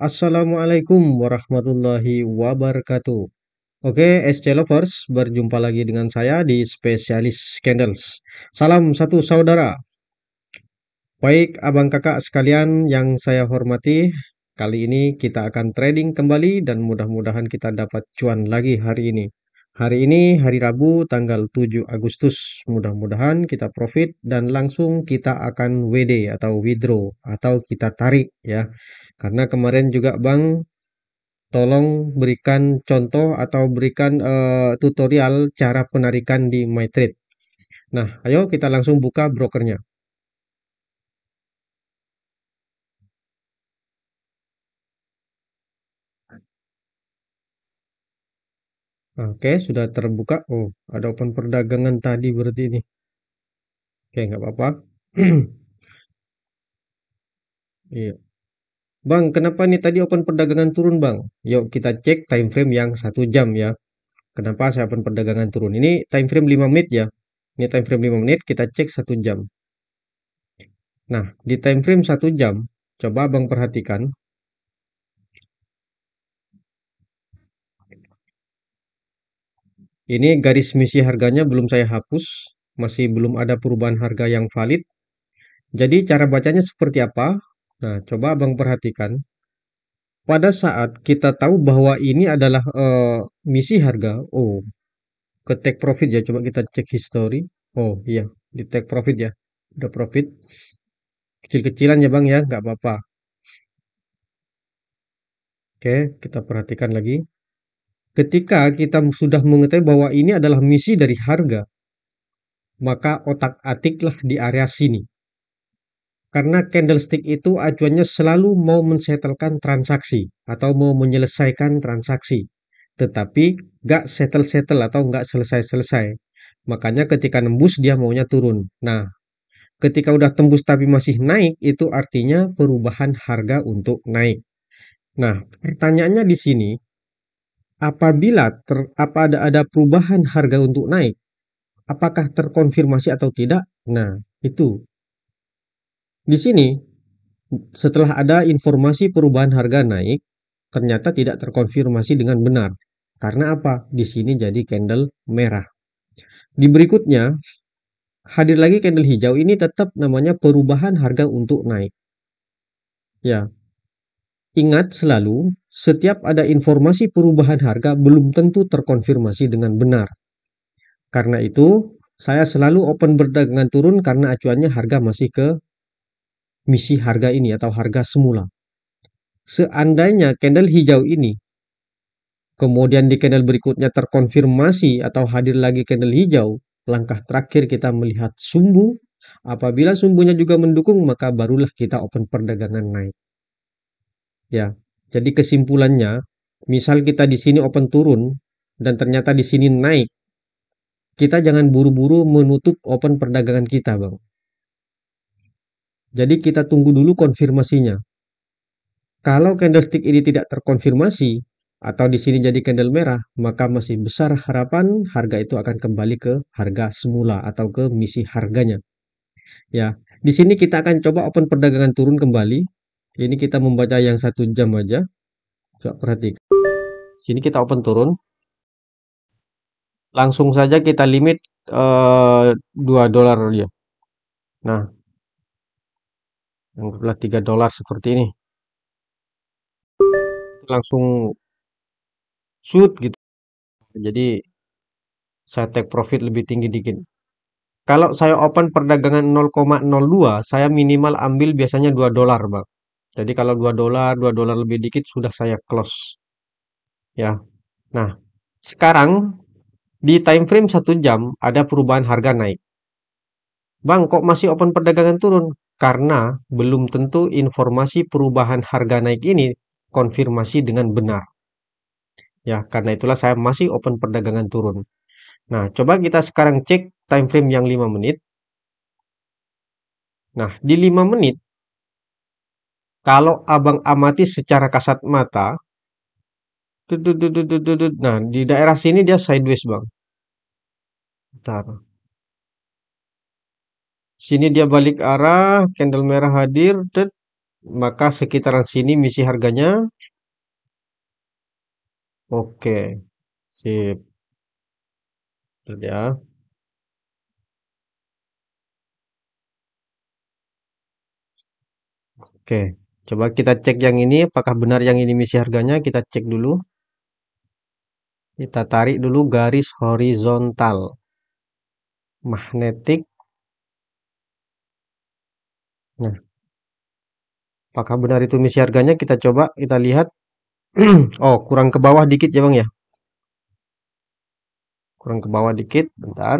Assalamualaikum warahmatullahi wabarakatuh. Oke, SC Lovers, berjumpa lagi dengan saya di Spesialis Candles. Salam satu saudara. Baik, abang kakak sekalian yang saya hormati, kali ini kita akan trading kembali dan mudah-mudahan kita dapat cuan lagi hari ini. Hari ini hari Rabu tanggal 7 Agustus. Mudah-mudahan kita profit dan langsung kita akan WD atau withdraw atau kita tarik ya. Karena kemarin juga Bang tolong berikan contoh atau berikan tutorial cara penarikan di MyTrade. Nah, ayo kita langsung buka brokernya. Oke, sudah terbuka. Oh, ada open perdagangan tadi berarti ini. Oke, nggak apa-apa. Iya. Bang, kenapa nih tadi open perdagangan turun, Bang? Yuk kita cek time frame yang 1 jam ya. Kenapa saya open perdagangan turun? Ini time frame 5 menit ya. Ini time frame 5 menit, kita cek 1 jam. Nah, di time frame 1 jam, coba Bang perhatikan. Ini garis misi harganya belum saya hapus, masih belum ada perubahan harga yang valid. Jadi cara bacanya seperti apa? Nah, coba Abang perhatikan. Pada saat kita tahu bahwa ini adalah misi harga, oh, ke take profit ya, coba kita cek history. Oh iya, di take profit ya, udah profit. Kecil-kecilan ya Bang ya, nggak apa-apa. Oke, kita perhatikan lagi. Ketika kita sudah mengetahui bahwa ini adalah misi dari harga, maka otak-atiklah di area sini. Karena candlestick itu acuannya selalu mau mensetelkan transaksi atau mau menyelesaikan transaksi. Tetapi nggak settle-settle atau nggak selesai-selesai. Makanya ketika nembus dia maunya turun. Nah, ketika udah tembus tapi masih naik, itu artinya perubahan harga untuk naik. Nah, pertanyaannya di sini, apabila ada perubahan harga untuk naik, apakah terkonfirmasi atau tidak? Nah, itu. Di sini setelah ada informasi perubahan harga naik, ternyata tidak terkonfirmasi dengan benar. Karena apa? Di sini jadi candle merah. Di berikutnya, hadir lagi candle hijau ini tetap namanya perubahan harga untuk naik. Ya, ingat selalu, setiap ada informasi perubahan harga belum tentu terkonfirmasi dengan benar. Karena itu, saya selalu open berdagangan turun karena acuannya harga masih ke misi harga ini atau harga semula. Seandainya candle hijau ini kemudian di candle berikutnya terkonfirmasi atau hadir lagi candle hijau, langkah terakhir kita melihat sumbu. Apabila sumbunya juga mendukung, maka barulah kita open perdagangan naik. Ya, jadi kesimpulannya, misal kita di sini open turun dan ternyata di sini naik, kita jangan buru-buru menutup open perdagangan kita, Bang. Jadi kita tunggu dulu konfirmasinya. Kalau candlestick ini tidak terkonfirmasi atau di sini jadi candle merah, maka masih besar harapan harga itu akan kembali ke harga semula atau ke misi harganya. Ya, di sini kita akan coba open perdagangan turun kembali. Ini kita membaca yang 1 jam aja. Coba perhatikan. Sini kita open turun. Langsung saja kita limit $2 ya. Nah, anggaplah $3 seperti ini. Langsung shoot gitu. Jadi saya take profit lebih tinggi dikit. Kalau saya open perdagangan 0,02, saya minimal ambil biasanya $2, Bang. Jadi kalau $2 lebih dikit sudah saya close. Ya. Nah, sekarang di time frame 1 jam ada perubahan harga naik. Bang, kok masih open perdagangan turun? Karena belum tentu informasi perubahan harga naik ini konfirmasi dengan benar. Ya, karena itulah saya masih open perdagangan turun. Nah, coba kita sekarang cek time frame yang 5 menit. Nah, di 5 menit, kalau abang amati secara kasat mata, nah di daerah sini dia sideways bang. Bentar. Sini dia balik arah, candle merah hadir, maka sekitaran sini misi harganya oke. Sip. Lihat ya. Oke. Coba kita cek yang ini apakah benar yang ini misi harganya. Kita cek dulu. Kita tarik dulu garis horizontal. Magnetik. Nah, apakah benar itu misi harganya? Kita coba, kita lihat. Oh, kurang ke bawah dikit ya Bang ya. Kurang ke bawah dikit, bentar.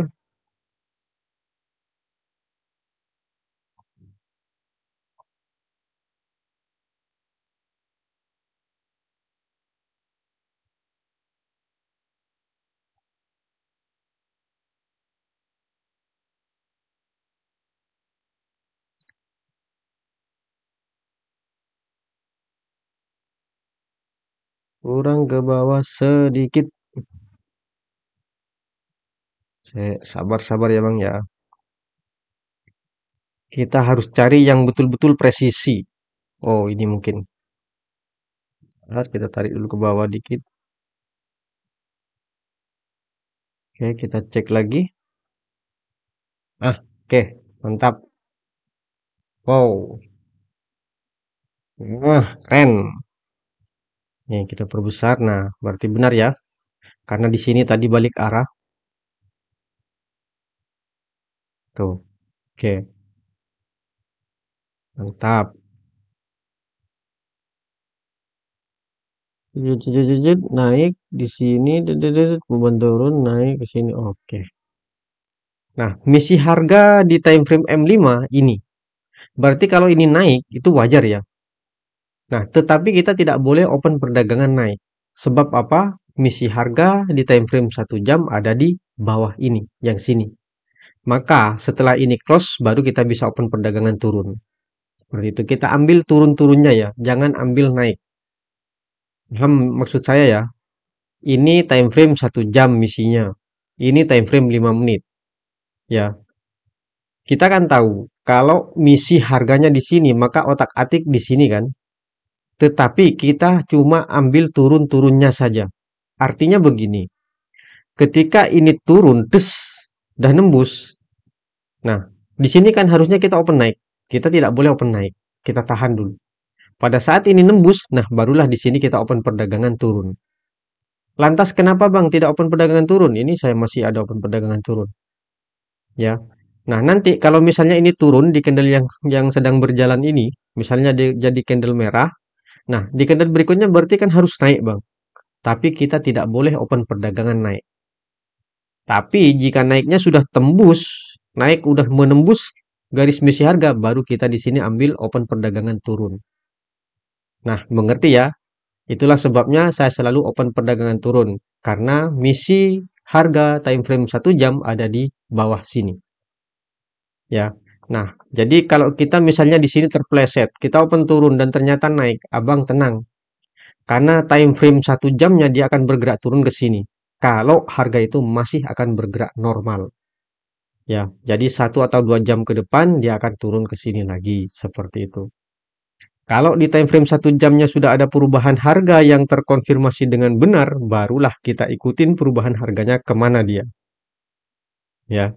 Kurang ke bawah sedikit. Sabar-sabar ya Bang ya. Kita harus cari yang betul-betul presisi. Oh, ini mungkin. Bentar, kita tarik dulu ke bawah dikit. Oke, kita cek lagi. Oke, mantap. Wow. Wah, keren. Nih, kita perbesar. Nah, berarti benar ya. Karena di sini tadi balik arah. Tuh. Oke, mantap. Jujut, jujut, jujut, naik di sini, beban turun, naik ke sini. Oke. Nah, misi harga di time frame M5 ini. Berarti kalau ini naik, itu wajar ya. Nah, tetapi kita tidak boleh open perdagangan naik. Sebab apa? Misi harga di time frame 1 jam ada di bawah ini, yang sini. Maka setelah ini close, baru kita bisa open perdagangan turun. Seperti itu. Kita ambil turun-turunnya ya. Jangan ambil naik. Paham maksud saya ya? Ini time frame 1 jam misinya. Ini time frame 5 menit. Ya, kita kan tahu kalau misi harganya di sini, maka otak-atik di sini kan. Tetapi kita cuma ambil turun-turunnya saja. Artinya begini, ketika ini turun, des, dah nembus. Nah, di sini kan harusnya kita open naik. Kita tidak boleh open naik. Kita tahan dulu. Pada saat ini nembus, nah barulah di sini kita open perdagangan turun. Lantas kenapa Bang tidak open perdagangan turun? Ini saya masih ada open perdagangan turun. Ya. Nah, nanti kalau misalnya ini turun di candle yang sedang berjalan ini, misalnya dia jadi candle merah, nah di candle berikutnya berarti kan harus naik, Bang. Tapi kita tidak boleh open perdagangan naik. Tapi jika naiknya sudah tembus, naik udah menembus garis misi harga, baru kita di sini ambil open perdagangan turun. Nah, mengerti ya? Itulah sebabnya saya selalu open perdagangan turun karena misi harga time frame 1 jam ada di bawah sini. Ya. Nah, jadi kalau kita misalnya di sini terpleset, kita open turun dan ternyata naik, abang tenang. Karena time frame 1 jamnya dia akan bergerak turun ke sini. Kalau harga itu masih akan bergerak normal. Ya, jadi 1 atau 2 jam ke depan dia akan turun ke sini lagi. Seperti itu. Kalau di time frame 1 jamnya sudah ada perubahan harga yang terkonfirmasi dengan benar, barulah kita ikutin perubahan harganya kemana dia. Ya.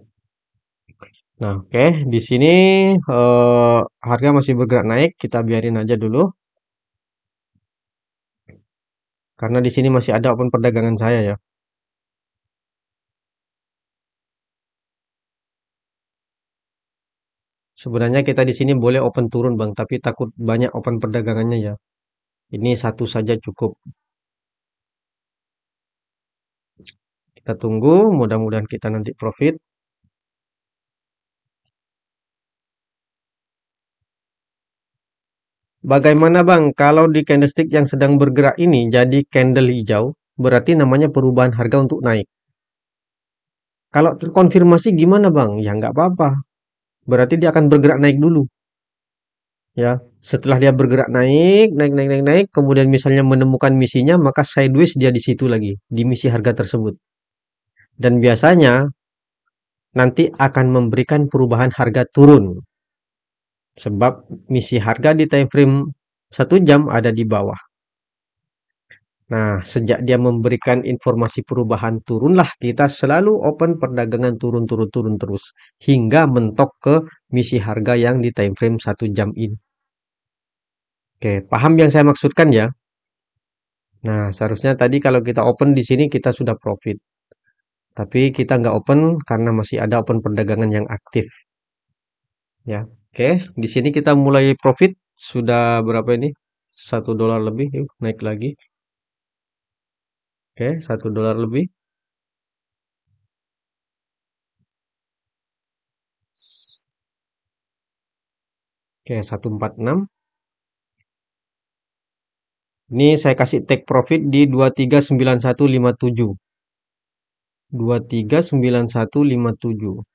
Nah, oke, di sini harga masih bergerak naik, kita biarin aja dulu karena di sini masih ada open perdagangan saya ya. Sebenarnya kita di sini boleh open turun Bang, tapi takut banyak open perdagangannya ya. Ini satu saja cukup. Kita tunggu, mudah-mudahan kita nanti profit. Bagaimana Bang, kalau di candlestick yang sedang bergerak ini jadi candle hijau, berarti namanya perubahan harga untuk naik. Kalau terkonfirmasi gimana Bang? Ya nggak apa-apa. Berarti dia akan bergerak naik dulu. Ya, setelah dia bergerak naik, naik, naik, naik, naik, kemudian misalnya menemukan misinya, maka sideways dia di situ lagi, di misi harga tersebut. Dan biasanya nanti akan memberikan perubahan harga turun. Sebab misi harga di time frame 1 jam ada di bawah. Nah, sejak dia memberikan informasi perubahan turunlah kita selalu open perdagangan turun terus hingga mentok ke misi harga yang di time frame 1 jam ini. Oke, paham yang saya maksudkan ya? Nah, seharusnya tadi kalau kita open di sini kita sudah profit. Tapi kita nggak open karena masih ada open perdagangan yang aktif. Ya, oke. Di sini kita mulai profit sudah berapa ini? $1 lebih, yuk naik lagi. Oke, $1 lebih. Oke, 146. Ini saya kasih take profit di 239157. 239157.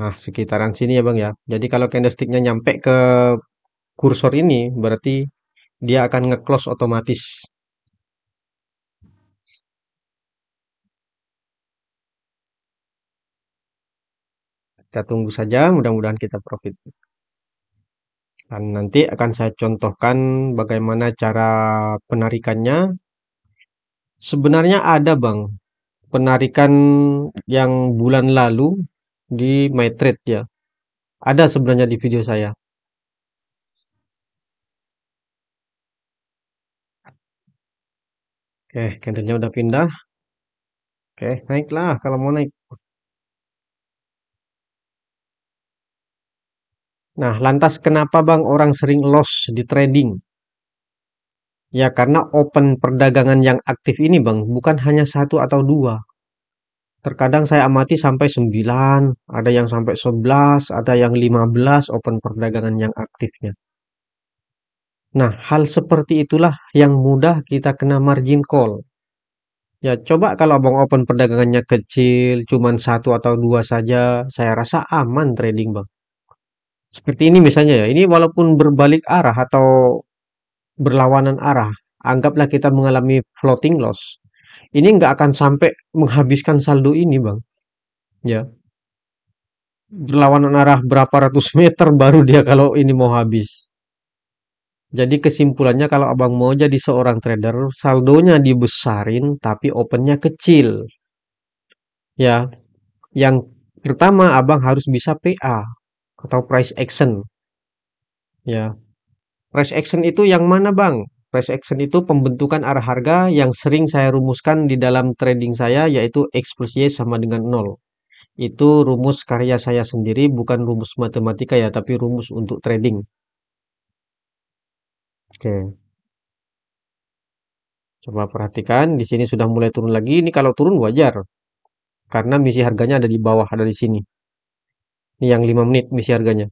Nah, sekitaran sini ya Bang ya. Jadi kalau candlesticknya nyampe ke kursor ini, berarti dia akan nge-close otomatis. Kita tunggu saja, mudah-mudahan kita profit. Dan nanti akan saya contohkan bagaimana cara penarikannya. Sebenarnya ada Bang, penarikan yang bulan lalu di MyTrade ya. Ada sebenarnya di video saya. Oke, candlenya udah pindah. Oke, naiklah kalau mau naik. Nah, lantas kenapa Bang orang sering loss di trading? Ya karena open perdagangan yang aktif ini Bang, bukan hanya satu atau dua. Terkadang saya amati sampai 9, ada yang sampai 11, ada yang 15 open perdagangan yang aktifnya. Nah, hal seperti itulah yang mudah kita kena margin call. Ya, coba kalau abang open perdagangannya kecil, cuman satu atau dua saja, saya rasa aman trading bang. Seperti ini misalnya ya, ini walaupun berbalik arah atau berlawanan arah, anggaplah kita mengalami floating loss. Ini nggak akan sampai menghabiskan saldo ini bang. Ya, berlawanan arah berapa ratus meter baru dia kalau ini mau habis. Jadi kesimpulannya kalau abang mau jadi seorang trader, saldonya dibesarin tapi opennya kecil. Ya, yang pertama abang harus bisa PA atau price action. Ya, price action itu yang mana bang? Price action itu pembentukan arah harga yang sering saya rumuskan di dalam trading saya yaitu X plus Y sama dengan nol. Itu rumus karya saya sendiri, bukan rumus matematika ya, tapi rumus untuk trading. Oke, coba perhatikan di sini sudah mulai turun lagi. Ini kalau turun wajar karena misi harganya ada di bawah, ada di sini. Ini yang 5 menit misi harganya.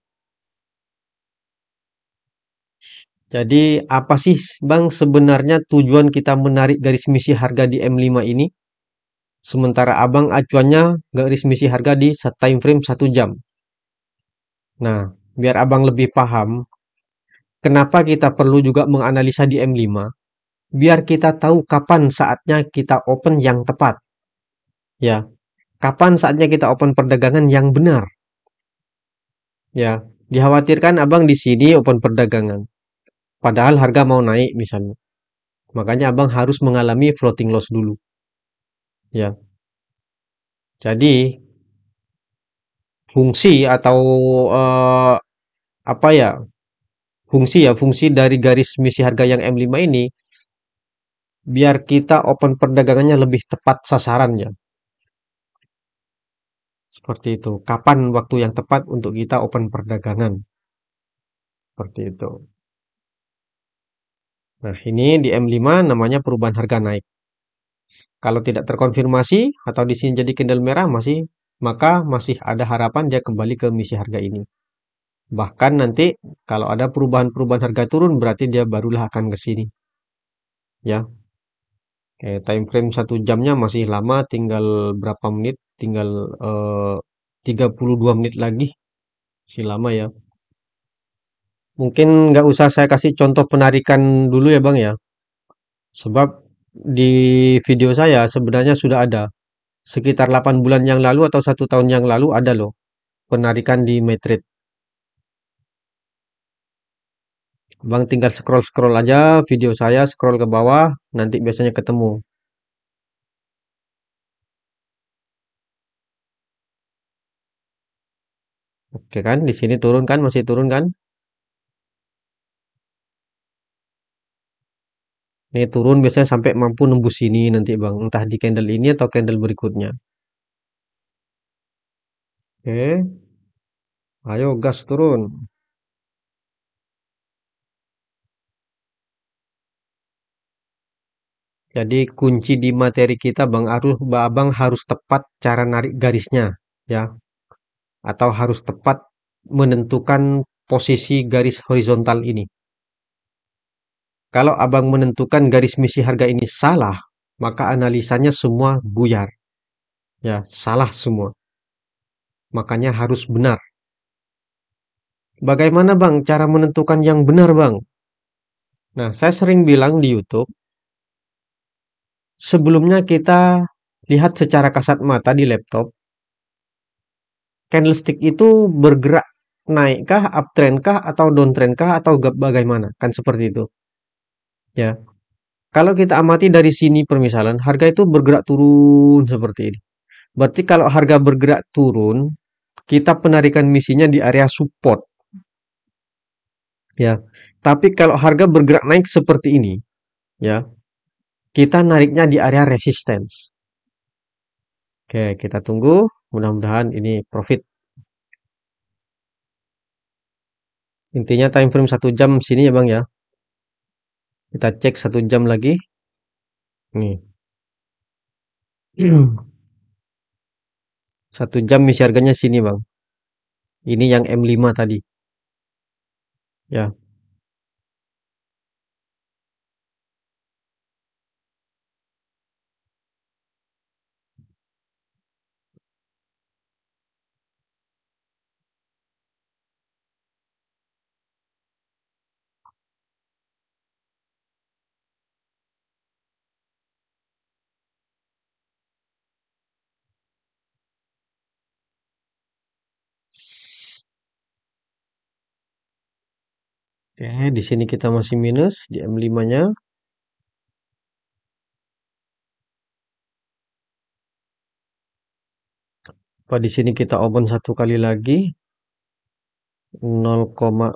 Jadi apa sih Bang sebenarnya tujuan kita menarik garis misi harga di M5 ini? Sementara Abang acuannya garis misi harga di time frame 1 jam. Nah, biar Abang lebih paham, kenapa kita perlu juga menganalisa di M5? Biar kita tahu kapan saatnya kita open yang tepat. Ya, kapan saatnya kita open perdagangan yang benar. Ya, dikhawatirkan Abang di sini open perdagangan. Padahal harga mau naik misalnya. Makanya Abang harus mengalami floating loss dulu. Ya, jadi fungsi atau eh, apa ya? Fungsi dari garis misi harga yang M5 ini biar kita open perdagangannya lebih tepat sasarannya. Seperti itu. Kapan waktu yang tepat untuk kita open perdagangan? Seperti itu. Nah, ini di M5 namanya perubahan harga naik. Kalau tidak terkonfirmasi atau di sini jadi candle merah maka masih ada harapan dia kembali ke misi harga ini. Bahkan nanti kalau ada perubahan-perubahan harga turun berarti dia barulah akan ke sini. Ya, time frame 1 jamnya masih lama, tinggal berapa menit? Tinggal 32 menit lagi. Masih lama ya. Mungkin nggak usah saya kasih contoh penarikan dulu ya Bang ya. Sebab di video saya sebenarnya sudah ada. sekitar 8 bulan yang lalu atau 1 tahun yang lalu ada loh penarikan di Metrade. Bang tinggal scroll-scroll aja video saya, scroll ke bawah, nanti biasanya ketemu. Oke kan, di sini turun kan, masih turun kan? Ini turun biasanya sampai mampu nembus sini nanti Bang, entah di candle ini atau candle berikutnya. Oke, ayo gas turun. Jadi kunci di materi kita Abang harus tepat cara narik garisnya ya, atau harus tepat menentukan posisi garis horizontal ini. Kalau Abang menentukan garis misi harga ini salah, maka analisanya semua buyar. Ya, salah semua. Makanya harus benar. Bagaimana Bang cara menentukan yang benar Bang? Nah, saya sering bilang di YouTube, sebelumnya kita lihat secara kasat mata di laptop, candlestick itu bergerak naik kah, uptrend kah, atau downtrend kah, atau bagaimana? Kan seperti itu. Ya, kalau kita amati dari sini permisalan, harga itu bergerak turun seperti ini. Berarti kalau harga bergerak turun, kita penarikan misinya di area support. Ya, tapi kalau harga bergerak naik seperti ini, ya, kita nariknya di area resistance. Oke, kita tunggu. Mudah-mudahan ini profit. Intinya time frame 1 jam sini ya Bang ya. Kita cek 1 jam lagi. Nih. 1 jam misi harganya sini Bang. Ini yang M5 tadi. Ya. Oke, di sini kita masih minus di M5-nya. Apa di sini kita open satu kali lagi 0,05.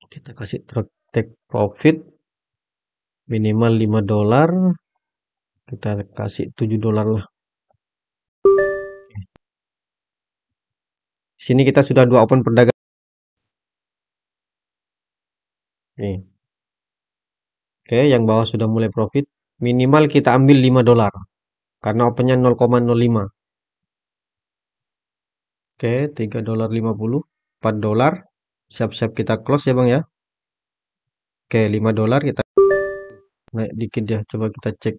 Kita kasih take profit minimal $5. Kita kasih $7 lah. Sini kita sudah 2 open perdagangan. Nih. Oke, yang bawah sudah mulai profit. Minimal kita ambil $5 karena opennya 0,05. Oke, $3.50, $4. Siap-siap kita close ya Bang ya. Oke, $5 kita naik dikit ya. Coba kita cek.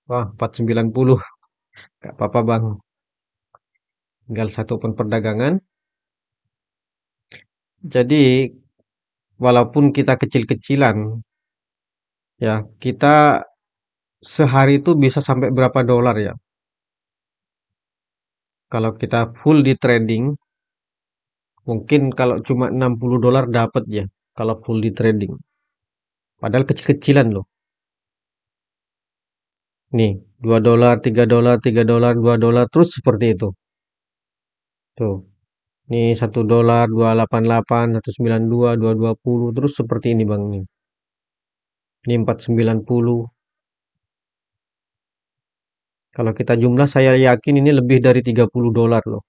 Wah, 490. Gak apa-apa Bang. Tinggal satu pun perdagangan. Jadi, walaupun kita kecil-kecilan, ya, kita sehari itu bisa sampai berapa dolar ya? Kalau kita full di trading, mungkin kalau cuma $60 dapat ya. Kalau full di trading. Padahal kecil-kecilan loh. Nih, $2, $3, $3, $2, terus seperti itu. Tuh. Ini $1, 288, 192, 220, terus seperti ini Bang nih. Ini 490. Kalau kita jumlah saya yakin ini lebih dari $30 loh.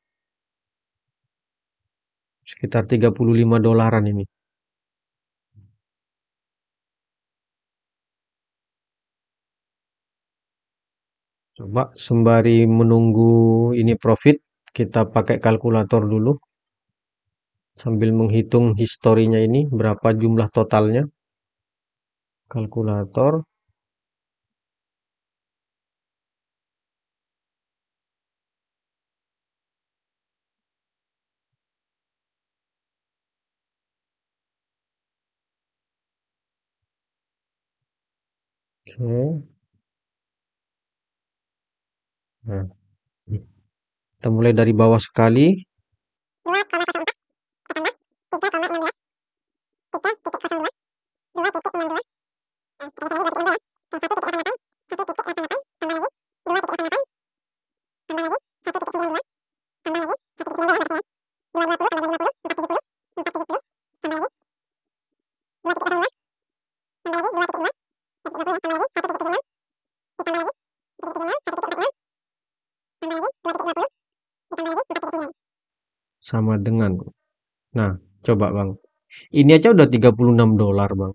Sekitar $35 ini. Coba sembari menunggu ini profit, kita pakai kalkulator dulu sambil menghitung historinya ini berapa jumlah totalnya. Kalkulator. Oke. Nah, kita mulai dari bawah sekali. Sama dengan. Nah, coba Bang. Ini aja udah $36, Bang.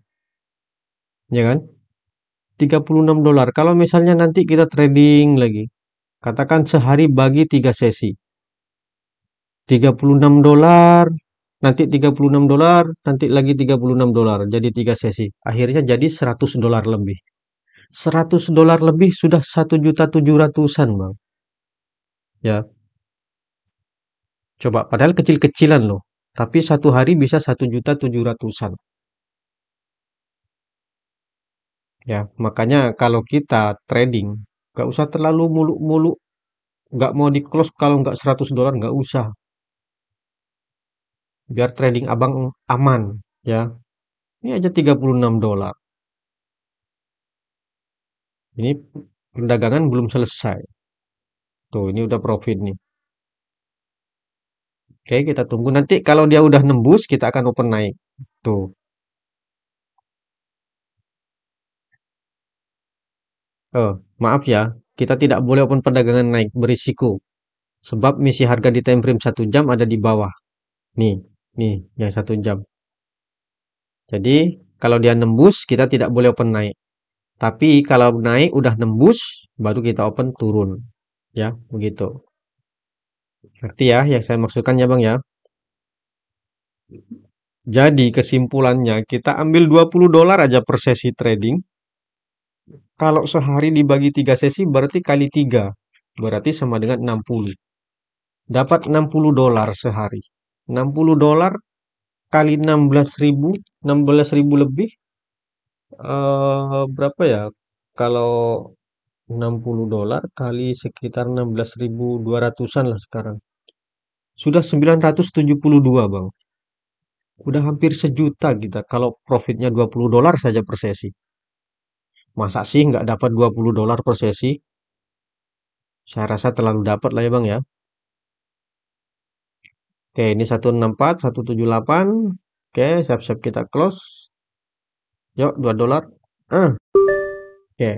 Ya kan? $36. Kalau misalnya nanti kita trading lagi, katakan sehari bagi 3 sesi. $36, nanti $36, nanti lagi $36. Jadi 3 sesi. Akhirnya jadi $100 lebih. $100 lebih sudah 1.700.000-an, Bang. Ya, coba padahal kecil-kecilan loh. Tapi satu hari bisa 1.700.000-an. Ya, makanya kalau kita trading, nggak usah terlalu muluk-muluk. Nggak mau di close kalau nggak $100, nggak usah. Biar trading abang aman. Ya, ini aja $36. Ini perdagangan belum selesai. Tuh, ini udah profit nih. Oke, kita tunggu. Nanti kalau dia udah nembus, kita akan open naik. Tuh. Oh, maaf ya. Kita tidak boleh open perdagangan naik. Berisiko. Sebab misi harga di time frame 1 jam ada di bawah. Nih, nih, yang 1 jam. Jadi, kalau dia nembus, kita tidak boleh open naik. Tapi kalau naik udah nembus, baru kita open turun. Ya, begitu. Ngerti ya yang saya maksudkan ya Bang ya? Jadi kesimpulannya kita ambil $20 aja per sesi trading. Kalau sehari dibagi 3 sesi berarti kali 3. Berarti sama dengan 60. Dapat $60 sehari. $60 kali 16.000, 16.000 lebih. Berapa ya? Kalau $60 kali sekitar 16.200-an lah sekarang. Sudah 972 Bang. Udah hampir sejuta kita kalau profitnya $20 saja per sesi. Masa sih nggak dapat $20 per sesi? Saya rasa terlalu dapat lah ya Bang ya. Oke, ini 164, 178. Oke, siap-siap kita close. Yuk, $2. Ah, oke.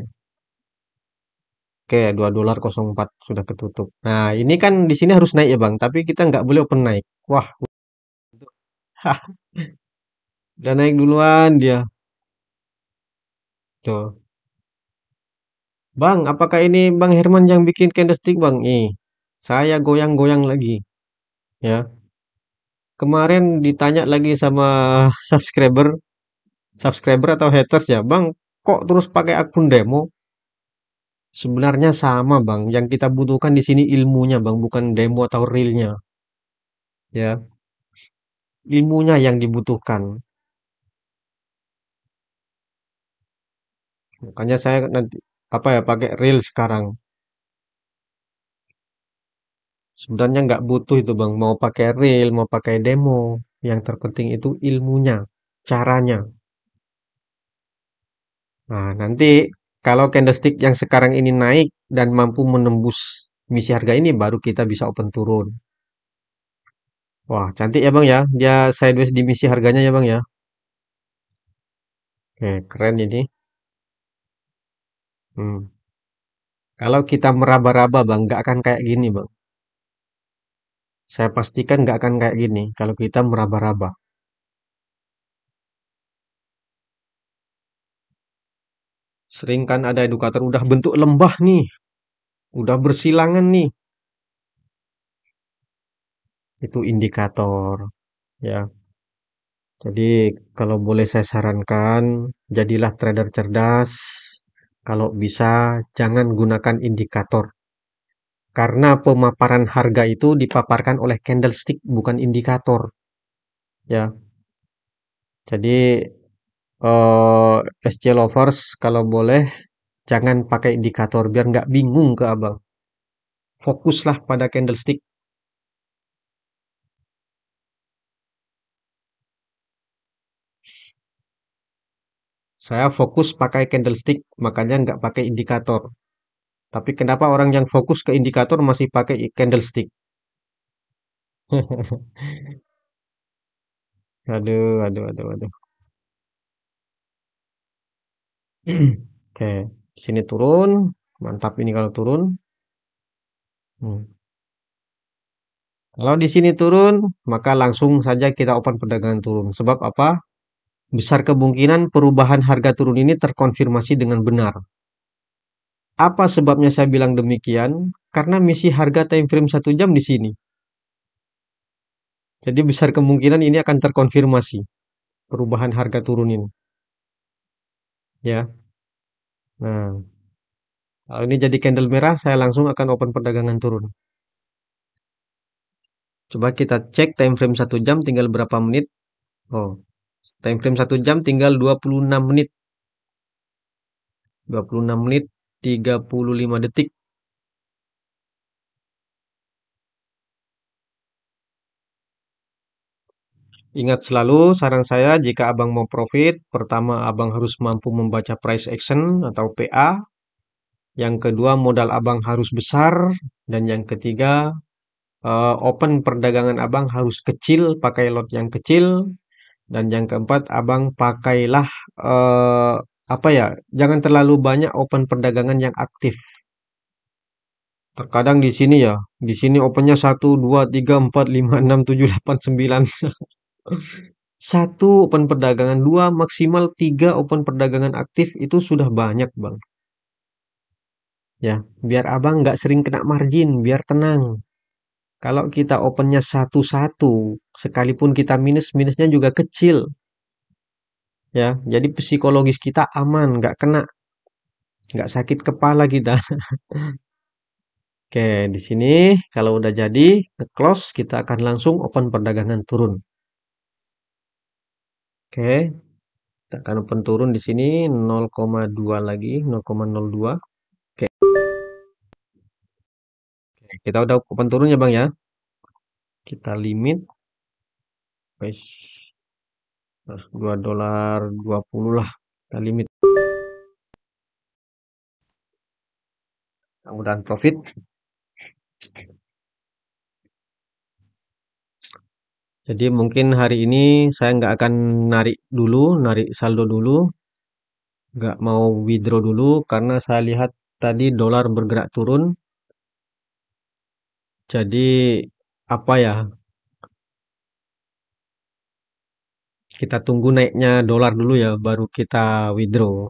Oke, $2.04 sudah ketutup. Nah, ini kan di sini harus naik ya Bang, tapi kita nggak boleh open naik. Wah, udah naik duluan dia. Tuh. Bang, apakah ini Bang Herman yang bikin candlestick Bang? Nih, saya goyang-goyang lagi. Ya, kemarin ditanya lagi sama subscriber, subscriber atau haters ya, Bang, kok terus pakai akun demo? Sebenarnya sama, Bang. Yang kita butuhkan di sini ilmunya, Bang, bukan demo atau realnya. Ya, ilmunya yang dibutuhkan. Makanya saya nanti apa ya pakai real sekarang. Sebenarnya nggak butuh itu, Bang. Mau pakai real, mau pakai demo. Yang terpenting itu ilmunya, caranya. Nah, nanti kalau candlestick yang sekarang ini naik dan mampu menembus misi harga ini baru kita bisa open turun. Wah, cantik ya Bang ya. Dia sideways di misi harganya ya Bang ya. Oke, keren ini. Hmm. Kalau kita meraba-raba Bang, nggak akan kayak gini Bang. Saya pastikan nggak akan kayak gini kalau kita meraba-raba. Sering kan ada edukator udah bentuk lembah nih, udah bersilangan nih. Itu indikator ya. Jadi kalau boleh saya sarankan, jadilah trader cerdas. Kalau bisa, jangan gunakan indikator. Karena pemaparan harga itu dipaparkan oleh candlestick, bukan indikator. Ya, jadi SC lovers kalau boleh jangan pakai indikator biar nggak bingung ke abang. Fokuslah pada candlestick. Saya fokus pakai candlestick, makanya nggak pakai indikator. Tapi kenapa orang yang fokus ke indikator masih pakai candlestick? Aduh, aduh, aduh, aduh. Oke, sini turun. Mantap ini kalau turun. Hmm. Kalau di sini turun, maka langsung saja kita open perdagangan turun. Sebab apa? Besar kemungkinan perubahan harga turun ini terkonfirmasi dengan benar. Apa sebabnya saya bilang demikian? Karena misi harga time frame 1 jam di sini. Jadi besar kemungkinan ini akan terkonfirmasi perubahan harga turun ini. Ya. Nah, kalau ini jadi candle merah, saya langsung akan open perdagangan turun. Coba kita cek time frame 1 jam tinggal berapa menit. Oh, time frame 1 jam tinggal 26 menit. 26 menit 35 detik. Ingat selalu saran saya jika abang mau profit, pertama abang harus mampu membaca price action atau PA. Yang kedua modal abang harus besar. Dan yang ketiga open perdagangan abang harus kecil, pakai lot yang kecil. Dan yang keempat abang pakailah apa ya, jangan terlalu banyak open perdagangan yang aktif. Terkadang di sini ya, di sini opennya 1, 2, 3, 4, 5, 6, 7, 8, 9. Satu open perdagangan, dua maksimal tiga open perdagangan aktif itu sudah banyak bang. Ya, biar abang nggak sering kena margin, biar tenang. Kalau kita opennya satu-satu, sekalipun kita minus, minusnya juga kecil. Ya, jadi psikologis kita aman, nggak kena, nggak sakit kepala kita. Oke, di sini kalau udah jadi nge-close, kita akan langsung open perdagangan turun. Oke, kita akan open turun di sini 0,2 lagi, 0,02. Oke, kita udah open turun ya Bang ya. Kita limit, wes, 2 dolar 20 lah. Kita limit. Mudah-mudahan profit. Jadi mungkin hari ini saya nggak akan narik dulu, narik saldo dulu, nggak mau withdraw dulu karena saya lihat tadi dolar bergerak turun. Jadi apa ya? Kita tunggu naiknya dolar dulu ya, baru kita withdraw.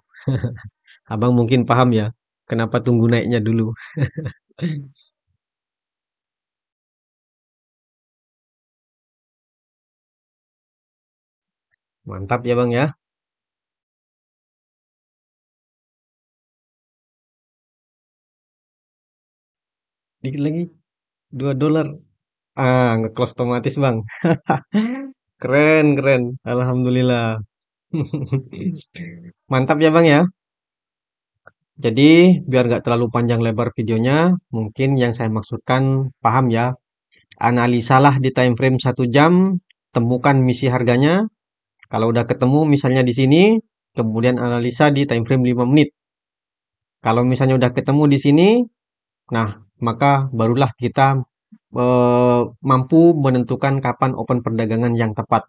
Abang mungkin paham ya, kenapa tunggu naiknya dulu. Mantap ya Bang ya. Dikit lagi 2 dolar. Ah, nge-close otomatis Bang. Keren, keren. Alhamdulillah. Mantap ya Bang ya. Jadi, biar nggak terlalu panjang lebar videonya, mungkin yang saya maksudkan paham ya. Analisalah di time frame 1 jam, temukan misi harganya. Kalau udah ketemu misalnya di sini, kemudian analisa di time frame 5 menit. Kalau misalnya udah ketemu di sini, nah maka barulah kita mampu menentukan kapan open perdagangan yang tepat.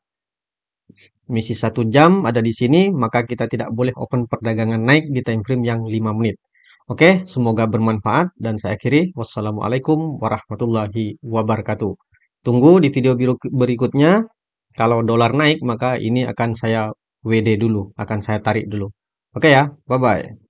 Misi 1 jam ada di sini, maka kita tidak boleh open perdagangan naik di time frame yang 5 menit. Oke, semoga bermanfaat dan saya akhiri. Wassalamualaikum warahmatullahi wabarakatuh. Tunggu di video berikutnya. Kalau dolar naik, maka ini akan saya WD dulu, akan saya tarik dulu. Oke ya, bye-bye.